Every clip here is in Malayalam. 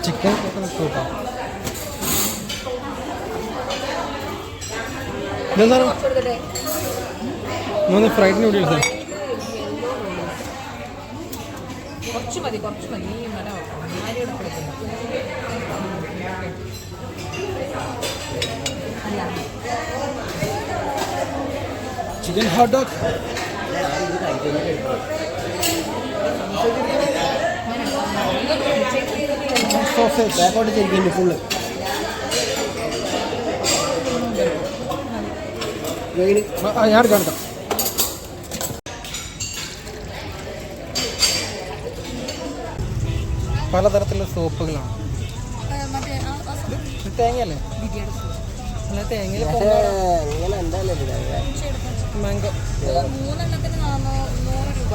ചിക്കൻ സൂപ്പാ. ഇതെന്താണ്? 3 ഫ്രൈഡ് നൂഡിൽസ്. കുറച്ച് മതി. Chicken hot dog. സോസേജ് ബാക്കോട്ട് ചെരിക്കുന്നു ഫുള്ള്. ഞാൻ കാണാം. പലതരത്തിലുള്ള സോപ്പുകളാണ്. തേങ്ങയല്ലേ? അല്ല, തേങ്ങ മാംഗോ 3 100 രൂപ.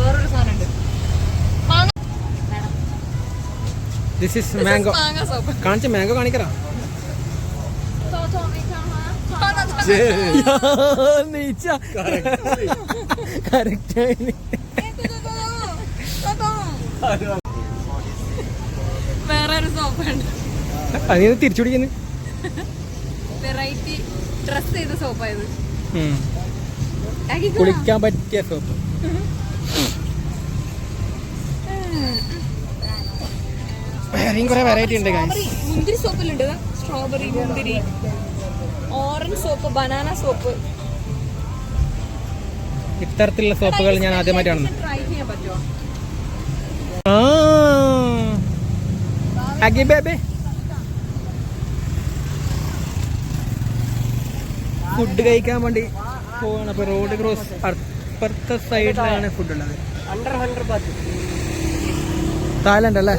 വേറൊരു സാധനം ഉണ്ട്. This is mango. കാണിച്ച മാംഗോ കാണിക്കറാ. വേറൊരു സോപ്പുണ്ട്. അതിന് തിരിച്ചു പിടിക്കുന്നു. വെറൈറ്റി ഡ്രസ് ചെയ്ത സോപ്പായത്. കുളിക്കാൻ പറ്റിയ സോപ്പ്. കുറെ വെറൈറ്റി ഉണ്ട്. മുന്തിരി സോപ്പിലുണ്ട്. സ്ട്രോബെറി, മുന്തിരി, ഓറഞ്ച് സോപ്പ്, ബനാന സോപ്പ്. ഇത്തരത്തിലുള്ള സോപ്പുകൾ ഞാൻ ആദ്യമായിട്ടാണ്. ട്രൈ ചെയ്യാൻ പറ്റുമോ? ഫുഡ് കഴിക്കാൻ വേണ്ടി പോവാണ്. അപ്പൊ റോഡ് ക്രോസ് അപ്പുറത്തെ സൈഡിലാണ് ഫുഡ് ഉള്ളത്. തായ്ലൻഡ് അല്ലേ?